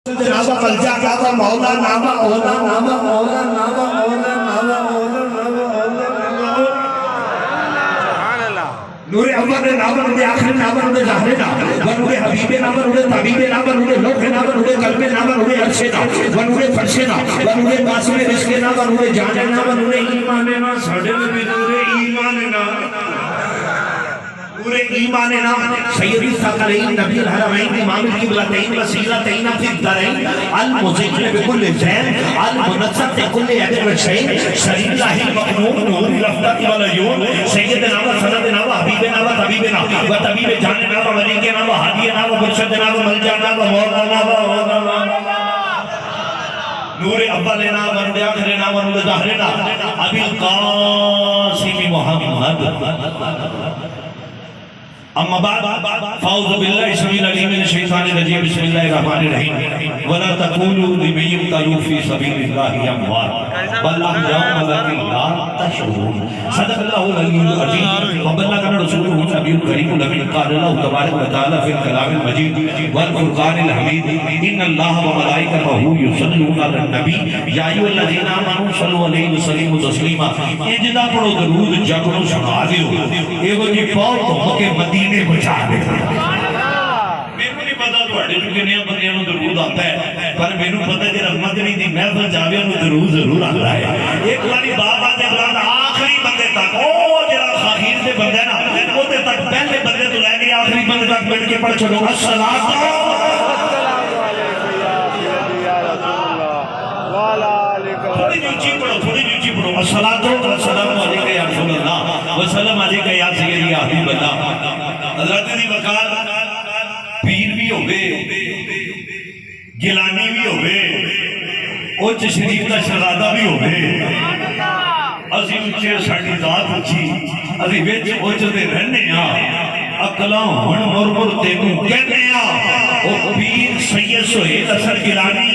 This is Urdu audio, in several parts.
جنازہ ملجا ناما مولا ناما اولا ناما مولا ناما اولا ناما اولا ناما نور اول ناما نور آخر ناما نور ظاہر ناما نور حبیب ناما نور طبیب ناما نور لوح ناما نور قلب ناما نور عرش ناما نور فرش ناما نور قاسم رزق ناما نور جان ناما نور ایمان ناما ساڑھے نبی نور ایمان ناما نور ایمان نام سیدی ثقلین نبی الحرمین امام القبلتین وسیلتین فی الدارین المزل بکل زین المنصت کل عبر والشین شریف اللہ المقنون نور رفتت والعیون سیدنا و سندنا و حبیبنا و طبیبنا و طبیب جاننا و ملیکنا و حدینا و مرشدنا و ملجانا و مولانا و نور اولنا و نور آخرنا و نور ظاہرنا ابی القاسم محمد اما بعد فاعوذ باللہ السمیع العلیم من الشیطان الرجیم بسم اللہ الرحمن الرحیم ولا تقولوا لمن يقتل في سبيل الله اموات بل احياء ولكن لا تشعرون صدق اللہ العلی العظیم وبلغنا رسوله النبی الکریم الامین قال اللہ تبارک وتعالی فی الکلام المجید والفرقان الحمید ان اللہ وملائکته یصلون علی النبی یا ایھا الذین آمنوا صلوا علیہ وسلموا تسلیما یہ جدا پڑھو درود جگڑو سنا دیو ایو جی پاؤ کہ مدینے بچا دے میں نہیں پتا تواڈے جو کنیاں بندیاں نوں درود آتا ہے پر مینوں پتہ جے رحمت نہیں دی محفل جاوے نوں درود ضرور آتا ہے ایک باری بابا دے اولاد آخری بندے تک او جڑا خاطر دے بندے نا اوتے تک پہلے بندے تو لے کے آخری بندے تک مل کے پڑھ چھوڑو الصلاۃ تھوڑی نیچی پڑھو تھوڑی نیچی پڑھو الصلاۃ والسلام علیک یا رسول اللہ وسلم علیک یا سیدی یا حبیب اللہ حضرت دی وقار پیر بھی ہوئے گیلانی بھی ہوئے اچھ شریف کا شہزادہ بھی ہوئے اسی اچھے ساڑھی ذات اچھی اسی ویچ اچھتے رہنے اقلاں ہن مرمر تیموں کہنے او پیر سید سہیل اثر گیلانی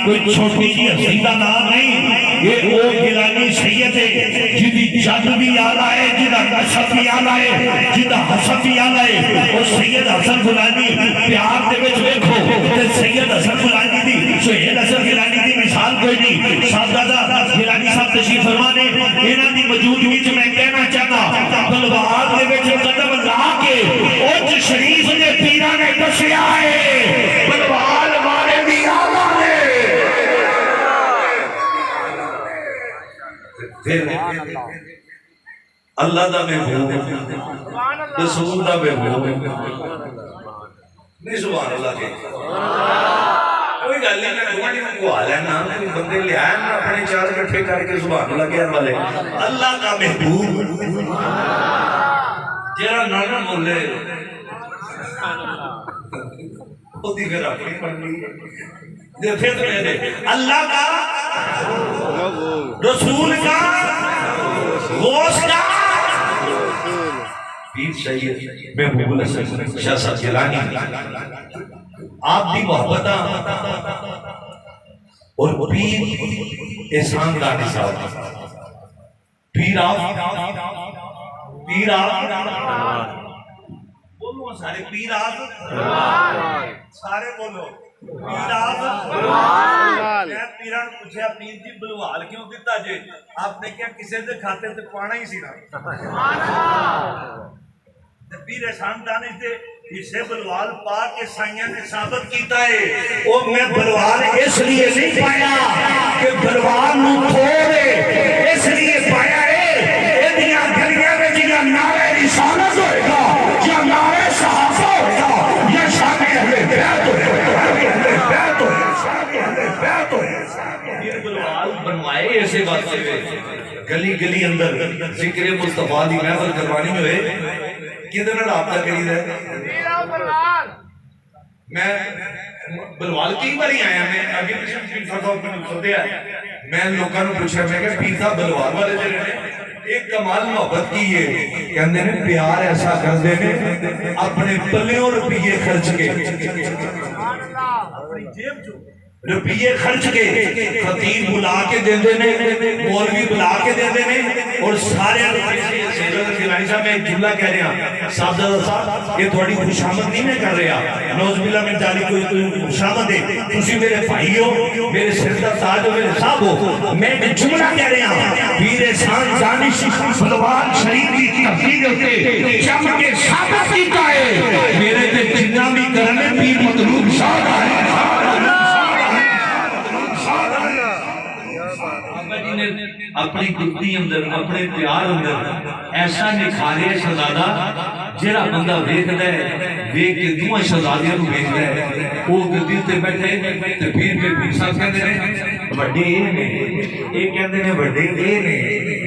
کوئی چھوٹی جی حسیدہ نام نہیں یہ او گیلانی سید ہے جدی جد بھی آلہ ہے جدہ نشب بھی آلہ ہے جدہ حسب بھی آلہ ہے اور سید حسن گیلانی پیار دے وچ دیکھو سید حسن گیلانی دی سہیل اثر گیلانی دی مثال کوئی نہیں صاحبزادہ گیلانی صاحب تشریف فرمانے انہاں دی موجودگی وچ میں کہنا چاہتا بلوار دے وچ قدم لا کے اوج شریف نے پیرا نے دسیا ہے بلوار والے بھی آلہ ہے اللہ دا محبوب رسول دا محبوب نہیں سبحان اللہ کے کوئی گل نہیں میں گوڑی میں کو آلہ نا بندے لے آئے نا اپنے چار کٹھے کر کے سبحان اللہ کے والے اللہ کا محبوب جرا نانا مولے خودی پھر اپنی پڑھنی پھر تو دے اللہ کا رسول کا غوث کا پیر سید محبوب الحسن شاہ صاحب گیلانی آپ دی محبتہ اور پیر احسان دانی صاحب پیر آپ بولو سارے پیر آپ سارے بولو پیر آپ میں پیران پوچھے پیر جی بلوال کیوں دیتا جے آپ نے کیا کسے دے کھاتے تھے پانا ہی سی نا پیر احسان دانش دے اسے بلوال پاک عیسائیاں نے ثابت کیتا ہے او میں بلوال اس لیے نہیں پایا کہ بلوال نو تھوڑے اس لیے پایا ہے ادھیاں گھریاں میں جیاں نعرہ رسالت ہوئے گا یا نعرہ صحافہ ہوئے گا یا شان اہل بیعت ہوئے یہ بلوال بنوائے ایسے بات سے گلی گلی اندر ذکر مصطفیٰ دی محفل کروانی ہوئے کدھر رابطہ کرید ہے میں بلوال کی باری آیا میں ابھی پیر صاحب کو سوتے آیا میں لوگوں نے پوچھا میں کہ پیر صاحب بلوال والے جو رہے ایک کمال محبت کی ہے کہ اندھے نے پیار ایسا کر دے میں اپنے پلیوں روپیے خرچ کے اپنی جیب جو روپیے خرچ کے خطیب بلا کے دے دینے، مولوی بلا کے دے دینے، اور سارے صاحب میں ایک جملہ کہہ رہا صاحبزادہ صاحب یہ تھوڑی خوشامد نہیں میں کر رہا، نوز باللہ من ذالک کوئی خوشامد ہے، تسی میرے بھائی ہو، میرے سردہ تاج ہو، میرے صاحب ہو، میں ایک جملہ کہہ رہا پیر احسان جانش بلوان شریف کی تحقیق ہوتے جم کے ثابت کیتا ہے میرے تے جنہ بھی کرنے پیر مطلوب شاہ ہے۔ اپنی گفتی اندر اپنے پیار اندر ایسا نکھارے شہزادہ جڑا بندہ ویکھدا ہے ویکھ کے دوواں شہزادیاں نوں ویکھدا ہے وہ گدی تے بیٹھے تے پیر صاحب کہندے نے بڑے اے نے اے کہندے نے بڑے اے نے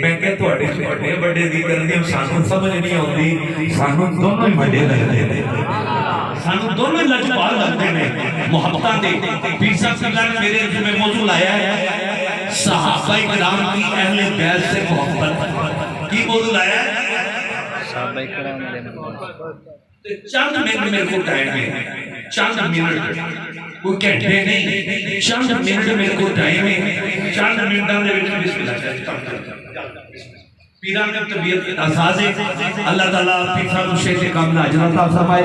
میں کہ تواڈے بڑے بڑے دی کرنی سانوں سمجھ نہیں آندی سانوں دونوں ہی بڑے لگدے نے سانوں دونوں لجپال لگدے نے محبتاں دے پیر صاحب نے میرے میں موضوع لایا ہے صحابہ کرام کی اہل بیت سے محبت کی موضوع آیا ہے صحابہ کرام چند منٹ میرے کو ٹائم ہے چند منٹ کوئی گھنٹے نہیں چند منٹ میرے کو ٹائم ہے چند منٹاں دے وچ بسم اللہ پیران کی طبیعت اساس ہے اللہ تعالیٰ پیر صاحب شیخ کامل عطا فرمائے۔